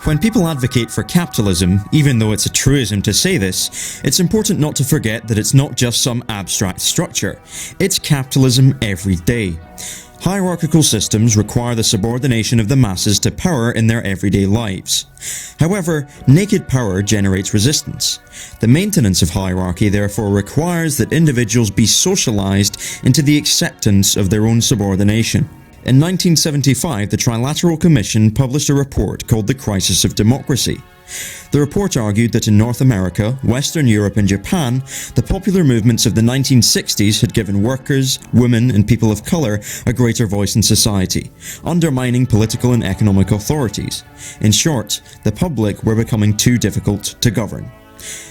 When people advocate for capitalism, even though it's a truism to say this, it's important not to forget that it's not just some abstract structure. It's capitalism every day. Hierarchical systems require the subordination of the masses to power in their everyday lives. However, naked power generates resistance. The maintenance of hierarchy therefore requires that individuals be socialized into the acceptance of their own subordination. In 1975, the Trilateral Commission published a report called The Crisis of Democracy. The report argued that in North America, Western Europe and Japan, the popular movements of the 1960s had given workers, women and people of colour a greater voice in society, undermining political and economic authorities. In short, the public were becoming too difficult to govern.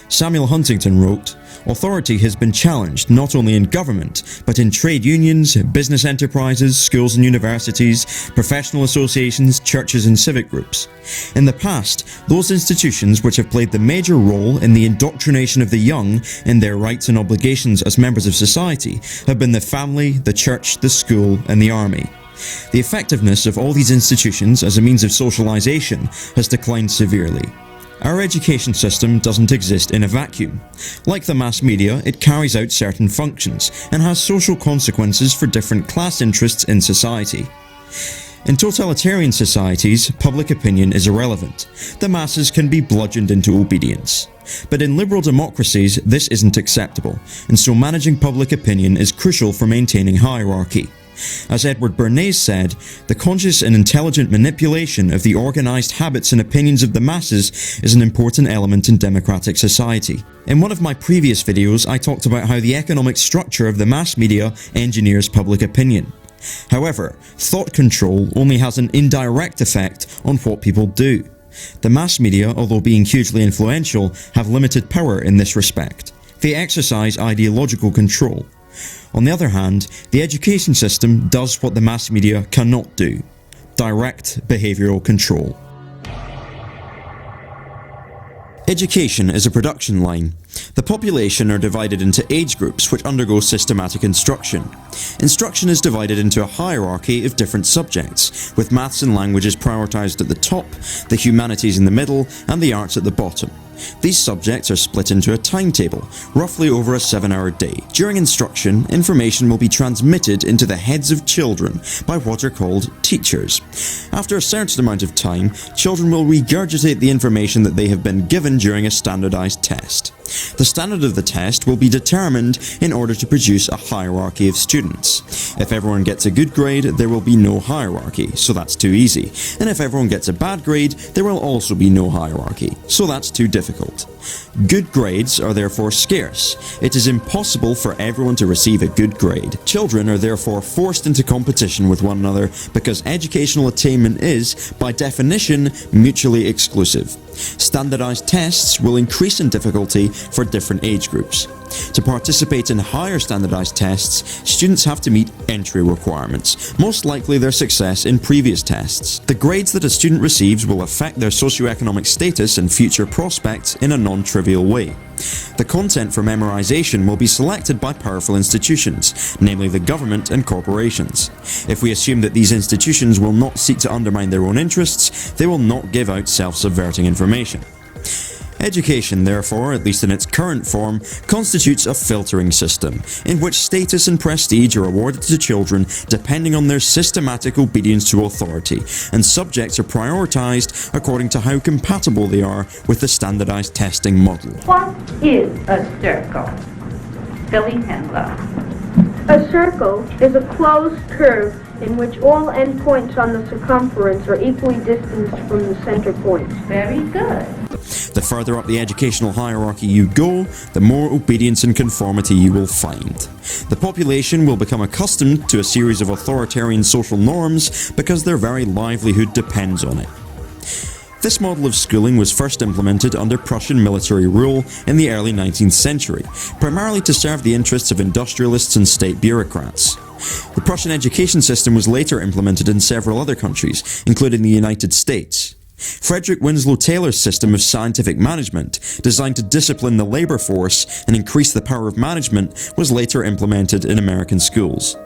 Samuel Huntington wrote, "Authority has been challenged not only in government, but in trade unions, business enterprises, schools and universities, professional associations, churches and civic groups. In the past, those institutions which have played the major role in the indoctrination of the young in their rights and obligations as members of society have been the family, the church, the school and the army. The effectiveness of all these institutions as a means of socialization has declined severely. Our education system doesn't exist in a vacuum. Like the mass media, it carries out certain functions and has social consequences for different class interests in society. In totalitarian societies, public opinion is irrelevant. The masses can be bludgeoned into obedience. But in liberal democracies, this isn't acceptable, and so managing public opinion is crucial for maintaining hierarchy. As Edward Bernays said, the conscious and intelligent manipulation of the organised habits and opinions of the masses is an important element in democratic society. In one of my previous videos, I talked about how the economic structure of the mass media engineers public opinion. However, thought control only has an indirect effect on what people do. The mass media, although being hugely influential, have limited power in this respect. They exercise ideological control. On the other hand, the education system does what the mass media cannot do: direct behavioural control. Education is a production line. The population are divided into age groups which undergo systematic instruction. Instruction is divided into a hierarchy of different subjects, with maths and languages prioritised at the top, the humanities in the middle, and the arts at the bottom. These subjects are split into a timetable, roughly over a 7-hour day. During instruction, information will be transmitted into the heads of children by what are called teachers. After a certain amount of time, children will regurgitate the information that they have been given during a standardised test. The standard of the test will be determined in order to produce a hierarchy of students. If everyone gets a good grade, there will be no hierarchy, so that's too easy. And if everyone gets a bad grade, there will also be no hierarchy, so that's too difficult. Good grades are therefore scarce. It is impossible for everyone to receive a good grade. Children are therefore forced into competition with one another because educational attainment is, by definition, mutually exclusive. Standardized tests will increase in difficulty for different age groups. To participate in higher standardized tests, students have to meet entry requirements, most likely their success in previous tests. The grades that a student receives will affect their socioeconomic status and future prospects in a non-trivial way. The content for memorization will be selected by powerful institutions, namely the government and corporations. If we assume that these institutions will not seek to undermine their own interests, they will not give out self-subverting information. Education, therefore, at least in its current form, constitutes a filtering system, in which status and prestige are awarded to children depending on their systematic obedience to authority, and subjects are prioritised according to how compatible they are with the standardised testing model. What is a circle? Billy Handler. A circle is a closed curve in which all endpoints on the circumference are equally distanced from the center point. Very good. The further up the educational hierarchy you go, the more obedience and conformity you will find. The population will become accustomed to a series of authoritarian social norms because their very livelihood depends on it. This model of schooling was first implemented under Prussian military rule in the early 19th century, primarily to serve the interests of industrialists and state bureaucrats. The Prussian education system was later implemented in several other countries, including the United States. Frederick Winslow Taylor's system of scientific management, designed to discipline the labour force and increase the power of management, was later implemented in American schools.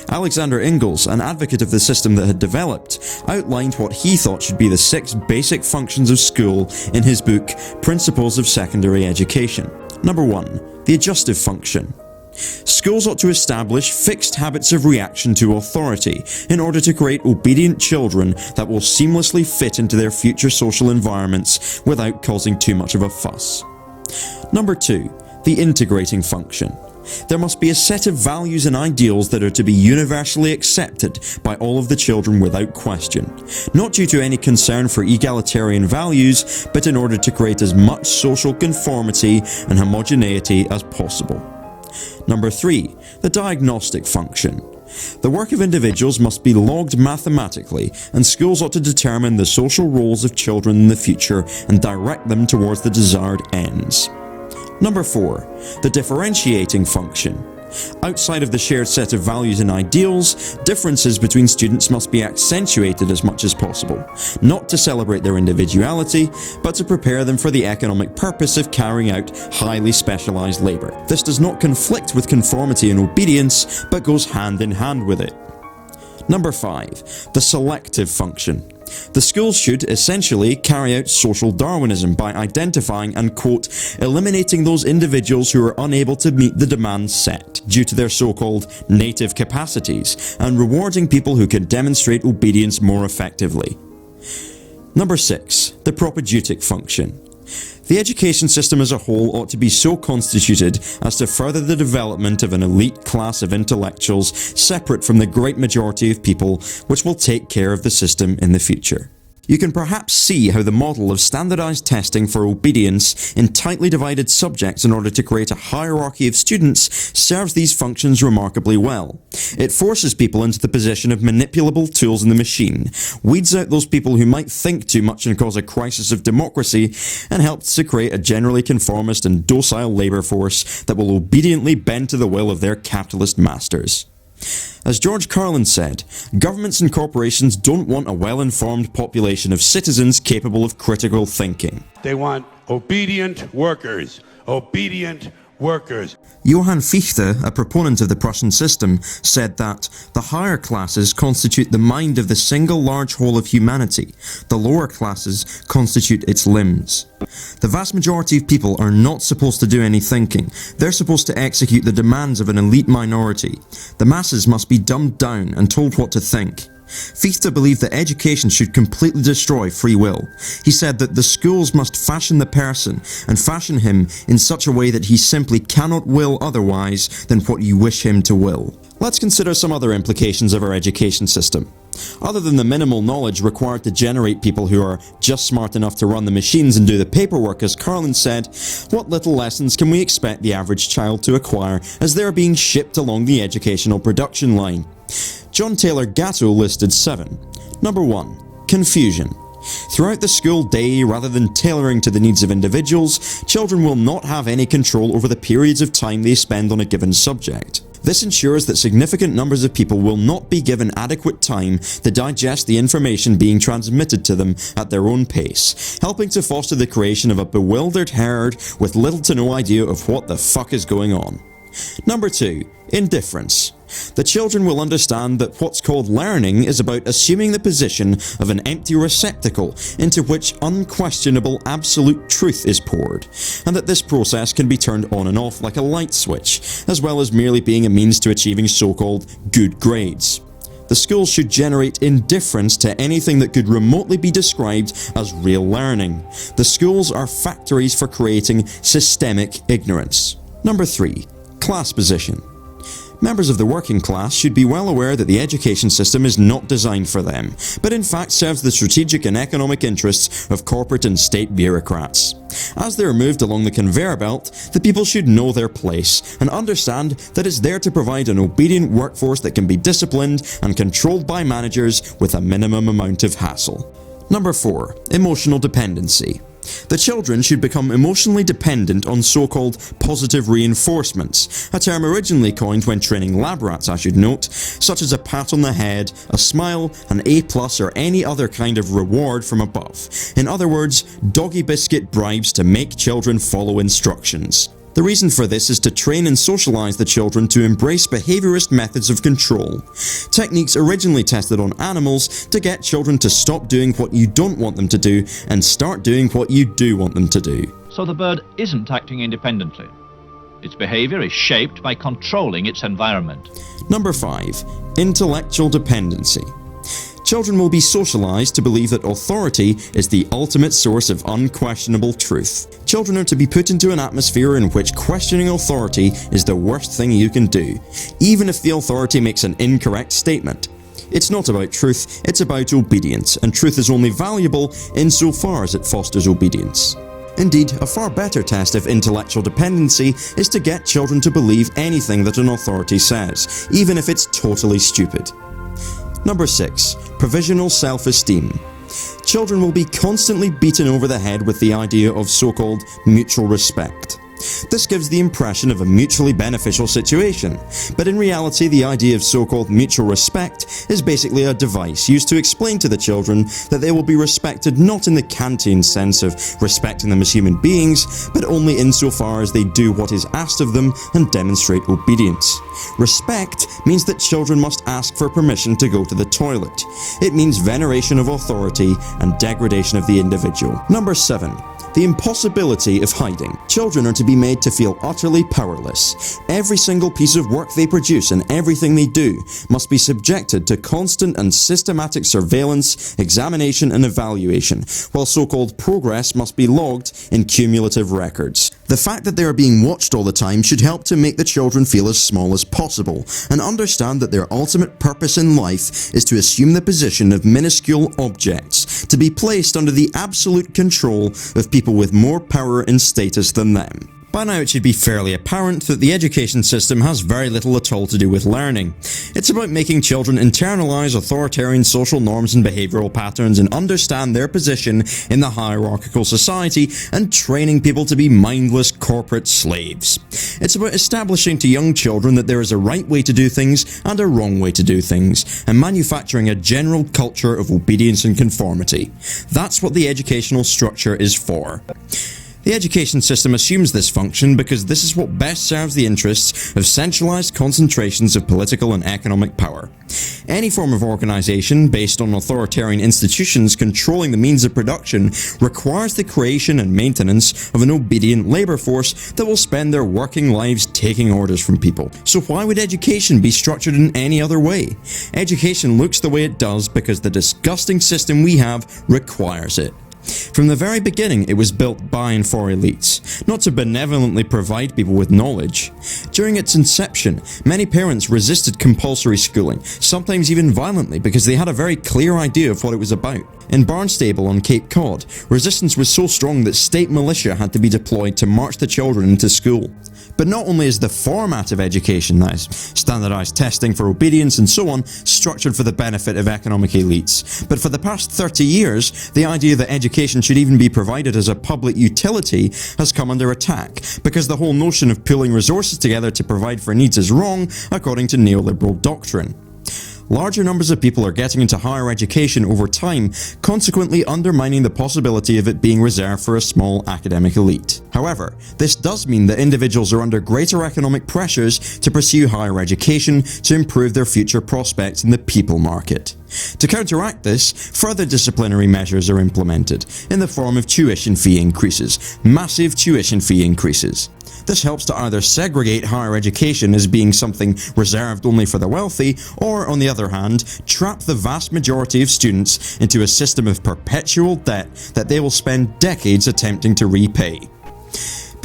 Alexander Ingalls, an advocate of the system that had developed, outlined what he thought should be the 6 basic functions of school in his book Principles of Secondary Education. Number 1. The adjustive function. Schools ought to establish fixed habits of reaction to authority in order to create obedient children that will seamlessly fit into their future social environments without causing too much of a fuss. Number 2. The integrating function. There must be a set of values and ideals that are to be universally accepted by all of the children without question, not due to any concern for egalitarian values, but in order to create as much social conformity and homogeneity as possible. Number 3. The diagnostic function. The work of individuals must be logged mathematically, and schools ought to determine the social roles of children in the future and direct them towards the desired ends. Number 4. The differentiating function. Outside of the shared set of values and ideals, differences between students must be accentuated as much as possible, not to celebrate their individuality, but to prepare them for the economic purpose of carrying out highly specialized labor. This does not conflict with conformity and obedience, but goes hand in hand with it. Number 5. The selective function. The schools should essentially carry out social Darwinism by identifying and, quote, eliminating those individuals who are unable to meet the demands set due to their so-called native capacities, and rewarding people who can demonstrate obedience more effectively. Number 6. The propaedeutic function. The education system as a whole ought to be so constituted as to further the development of an elite class of intellectuals separate from the great majority of people, which will take care of the system in the future. You can perhaps see how the model of standardized testing for obedience in tightly divided subjects in order to create a hierarchy of students serves these functions remarkably well. It forces people into the position of manipulable tools in the machine, weeds out those people who might think too much and cause a crisis of democracy, and helps to create a generally conformist and docile labour force that will obediently bend to the will of their capitalist masters. As George Carlin said, governments and corporations don't want a well-informed population of citizens capable of critical thinking. They want obedient workers. Obedient workers. Johann Fichte, a proponent of the Prussian system, said that the higher classes constitute the mind of the single large whole of humanity, the lower classes constitute its limbs. The vast majority of people are not supposed to do any thinking, they're supposed to execute the demands of an elite minority. The masses must be dumbed down and told what to think. Fichte believed that education should completely destroy free will. He said that the schools must fashion the person and fashion him in such a way that he simply cannot will otherwise than what you wish him to will. Let's consider some other implications of our education system. Other than the minimal knowledge required to generate people who are just smart enough to run the machines and do the paperwork, as Carlin said, what little lessons can we expect the average child to acquire as they are being shipped along the educational production line? John Taylor Gatto listed 7. Number 1. Confusion. Throughout the school day, rather than tailoring to the needs of individuals, children will not have any control over the periods of time they spend on a given subject. This ensures that significant numbers of people will not be given adequate time to digest the information being transmitted to them at their own pace, helping to foster the creation of a bewildered herd with little to no idea of what the fuck is going on. Number 2. Indifference. The children will understand that what's called learning is about assuming the position of an empty receptacle into which unquestionable absolute truth is poured, and that this process can be turned on and off like a light switch, as well as merely being a means to achieving so-called good grades. The schools should generate indifference to anything that could remotely be described as real learning. The schools are factories for creating systemic ignorance. Number 3. Class position. Members of the working class should be well aware that the education system is not designed for them, but in fact serves the strategic and economic interests of corporate and state bureaucrats. As they are moved along the conveyor belt, the people should know their place and understand that it's there to provide an obedient workforce that can be disciplined and controlled by managers with a minimum amount of hassle. Number 4. Emotional dependency. The children should become emotionally dependent on so-called positive reinforcements, a term originally coined when training lab rats, I should note, such as a pat on the head, a smile, an A+, or any other kind of reward from above. In other words, doggy biscuit bribes to make children follow instructions. The reason for this is to train and socialize the children to embrace behaviorist methods of control. Techniques originally tested on animals to get children to stop doing what you don't want them to do and start doing what you do want them to do. So the bird isn't acting independently. Its behavior is shaped by controlling its environment. Number 5. Intellectual dependency. Children will be socialized to believe that authority is the ultimate source of unquestionable truth. Children are to be put into an atmosphere in which questioning authority is the worst thing you can do, even if the authority makes an incorrect statement. It's not about truth, it's about obedience, and truth is only valuable insofar as it fosters obedience. Indeed, a far better test of intellectual dependency is to get children to believe anything that an authority says, even if it's totally stupid. Number 6. Provisional self-esteem. Children will be constantly beaten over the head with the idea of so-called mutual respect. This gives the impression of a mutually beneficial situation, but in reality the idea of so-called mutual respect is basically a device used to explain to the children that they will be respected not in the Kantian sense of respecting them as human beings, but only insofar as they do what is asked of them and demonstrate obedience. Respect means that children must ask for permission to go to the toilet. It means veneration of authority and degradation of the individual. Number 7. The impossibility of hiding. Children are to be made to feel utterly powerless. Every single piece of work they produce and everything they do must be subjected to constant and systematic surveillance, examination and evaluation, while so-called progress must be logged in cumulative records. The fact that they are being watched all the time should help to make the children feel as small as possible and understand that their ultimate purpose in life is to assume the position of minuscule objects, to be placed under the absolute control of people with more power and status than them. By now it should be fairly apparent that the education system has very little at all to do with learning. It's about making children internalize authoritarian social norms and behavioral patterns and understand their position in the hierarchical society and training people to be mindless corporate slaves. It's about establishing to young children that there is a right way to do things and a wrong way to do things, and manufacturing a general culture of obedience and conformity. That's what the educational structure is for. The education system assumes this function because this is what best serves the interests of centralized concentrations of political and economic power. Any form of organization based on authoritarian institutions controlling the means of production requires the creation and maintenance of an obedient labor force that will spend their working lives taking orders from people. So why would education be structured in any other way? Education looks the way it does because the disgusting system we have requires it. From the very beginning, it was built by and for elites, not to benevolently provide people with knowledge. During its inception, many parents resisted compulsory schooling, sometimes even violently, because they had a very clear idea of what it was about. In Barnstable on Cape Cod, resistance was so strong that state militia had to be deployed to march the children into school. But not only is the format of education, that is, standardized testing for obedience and so on, structured for the benefit of economic elites, but for the past 30 years, the idea that education should even be provided as a public utility has come under attack, because the whole notion of pooling resources together to provide for needs is wrong, according to neoliberal doctrine. Larger numbers of people are getting into higher education over time, consequently undermining the possibility of it being reserved for a small academic elite. However, this does mean that individuals are under greater economic pressures to pursue higher education to improve their future prospects in the people market. To counteract this, further disciplinary measures are implemented, in the form of tuition fee increases, massive tuition fee increases. This helps to either segregate higher education as being something reserved only for the wealthy, or on the other hand, trap the vast majority of students into a system of perpetual debt that they will spend decades attempting to repay.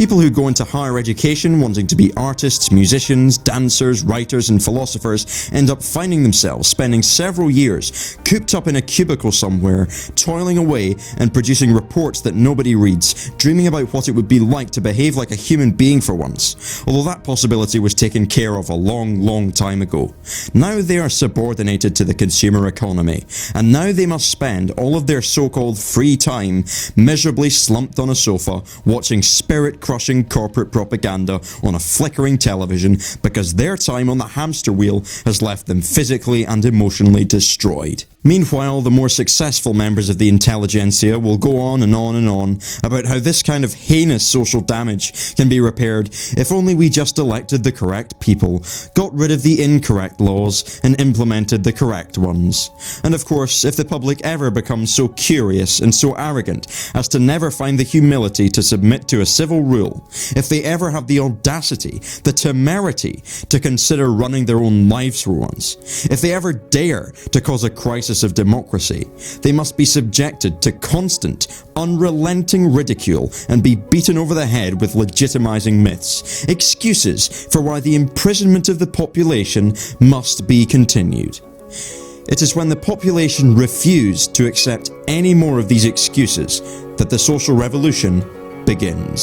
People who go into higher education wanting to be artists, musicians, dancers, writers and philosophers end up finding themselves spending several years cooped up in a cubicle somewhere, toiling away and producing reports that nobody reads, dreaming about what it would be like to behave like a human being for once, although that possibility was taken care of a long time ago. Now they are subordinated to the consumer economy, and now they must spend all of their so-called free time miserably slumped on a sofa watching spirit-crushing corporate propaganda on a flickering television because their time on the hamster wheel has left them physically and emotionally destroyed. Meanwhile, the more successful members of the intelligentsia will go on and on and on about how this kind of heinous social damage can be repaired if only we just elected the correct people, got rid of the incorrect laws and implemented the correct ones. And of course, if the public ever becomes so curious and so arrogant as to never find the humility to submit to a civil rule, if they ever have the audacity, the temerity to consider running their own lives for once, if they ever dare to cause a crisis of democracy, they must be subjected to constant, unrelenting ridicule and be beaten over the head with legitimizing myths, excuses for why the imprisonment of the population must be continued. It is when the population refuse to accept any more of these excuses that the social revolution begins.